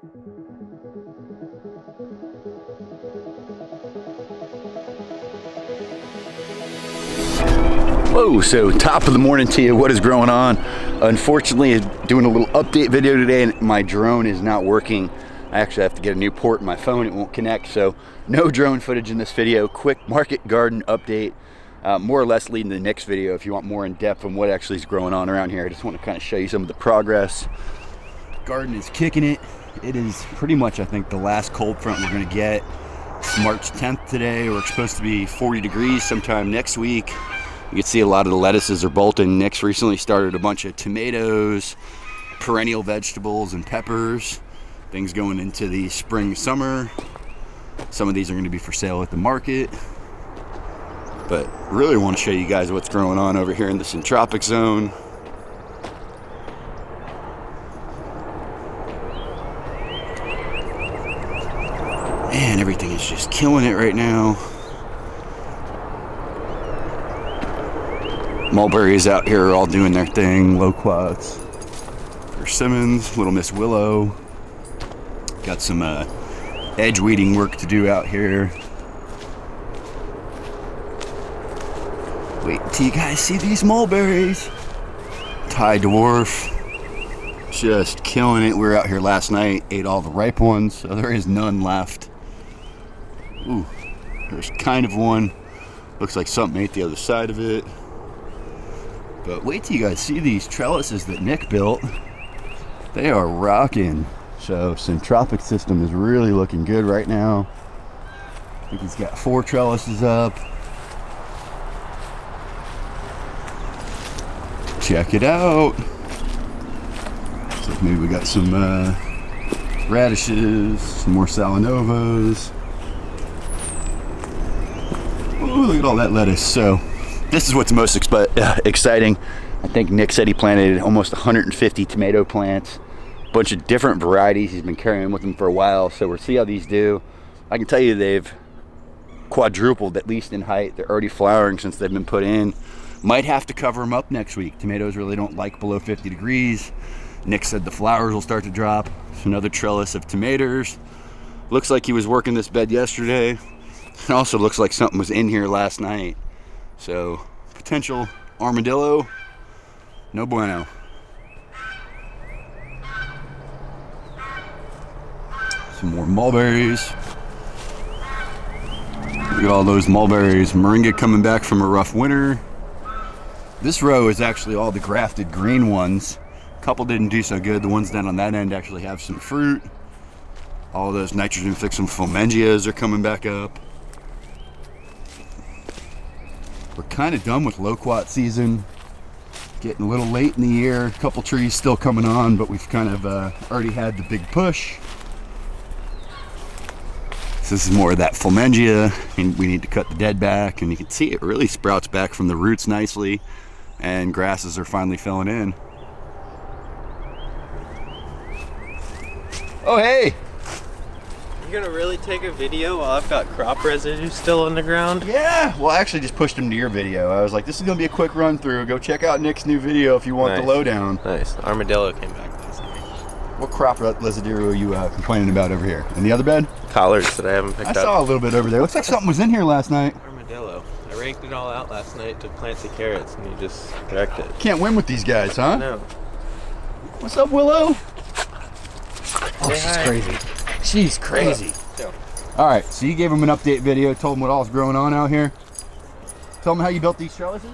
Whoa, so top of the morning to you. What is growing on? Unfortunately, doing a little update video today and my drone is not working. I actually have to get a new port in my phone. It won't connect, so no drone footage in this video. Quick market garden update, more or less leading to the next video if you want more in depth on what actually is growing on around here. I just want to kind of show you some of the progress. Garden is kicking it. It is pretty much, I think, the last cold front we're going to get. It's March 10th today. We're supposed to be 40 degrees sometime next week. You can see a lot of the lettuces are bolting. Nick's recently started a bunch of tomatoes, perennial vegetables, and peppers. Things going into the spring, summer. Some of these are going to be for sale at the market. But really want to show you guys what's growing on over here in the Syntropic zone. Man, everything is just killing it right now. Mulberries out here are all doing their thing. Loquats, persimmons, Little Miss Willow. Got some edge weeding work to do out here. Wait till you guys see these mulberries. Thai dwarf, just killing it. We were out here last night, ate all the ripe ones, so there is none left. Ooh, there's kind of one. Looks like something ate the other side of it. But wait till you guys see these trellises that Nick built. They are rocking. So Syntropic system is really looking good right now. I think he's got 4 trellises up. Check it out. Looks like maybe we got some radishes, some more salanovas. Ooh, look at all that lettuce. So this is what's most exciting. I think Nick said he planted almost 150 tomato plants, a bunch of different varieties. He's been carrying with him for a while, so we'll see how these do. I can tell you they've quadrupled, at least in height. They're already flowering since they've been put in. Might have to cover them up next week. Tomatoes really don't like below 50 degrees. Nick said the flowers will start to drop. There's another trellis of tomatoes. Looks like he was working this bed yesterday. It also looks like something was in here last night. So, potential armadillo, no bueno. Some more mulberries. Look at all those mulberries. Moringa coming back from a rough winter. This row is actually all the grafted green ones. A couple didn't do so good. The ones down on that end actually have some fruit. All those nitrogen fixing fomengias are coming back up. We're kind of done with loquat season. Getting a little late in the year. A couple trees still coming on, but we've kind of already had the big push. So this is more of that fomengia, and we need to cut the dead back, and you can see it really sprouts back from the roots nicely, and grasses are finally filling in. Oh, hey! You're gonna really take a video while I've got crop residue still on the ground? Yeah, well, I actually just pushed him to your video. I was like, this is gonna be a quick run through. Go check out Nick's new video if you want the lowdown. Nice. Armadillo came back last night. What crop residue are you complaining about over here? In the other bed? Collards that I haven't picked up. I saw a little bit over there. Looks like something was in here last night. Armadillo. I raked it all out last night to plant the carrots, and you just wrecked it. Can't win with these guys, huh? No. What's up, Willow? Oh, Say she's hi. crazy. She's crazy. All right, so you gave him an update video, told him what all's growing on out here. Tell him how you built these trellises.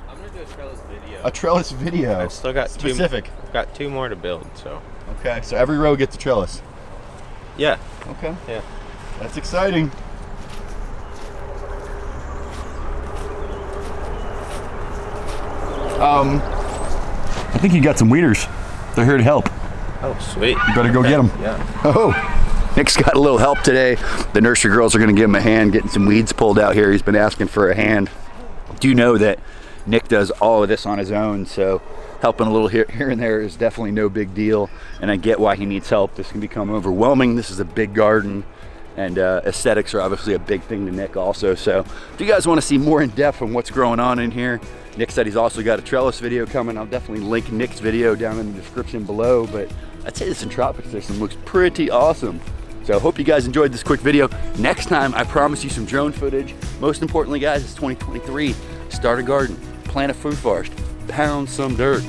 I'm gonna do a trellis video. A trellis video. I've still got specific. I've got 2 more to build, so. Okay, so every row gets a trellis. Yeah. Okay. Yeah. That's exciting. I think you got some weeders. They're here to help. Oh, sweet. You better go get them. Yeah. Oh, Nick's got a little help today. The nursery girls are going to give him a hand getting some weeds pulled out here. He's been asking for a hand. Do know that Nick does all of this on his own, so helping a little here and there is definitely no big deal, and I get why he needs help. This can become overwhelming. This is a big garden, and aesthetics are obviously a big thing to Nick also. So if you guys want to see more in depth on what's growing on in here, Nick said he's also got a trellis video coming. I'll definitely link Nick's video down in the description below, but I'd say the Syntropic system looks pretty awesome. So I hope you guys enjoyed this quick video. Next time, I promise you some drone footage. Most importantly, guys, it's 2023. Start a garden, plant a fruit forest, pound some dirt.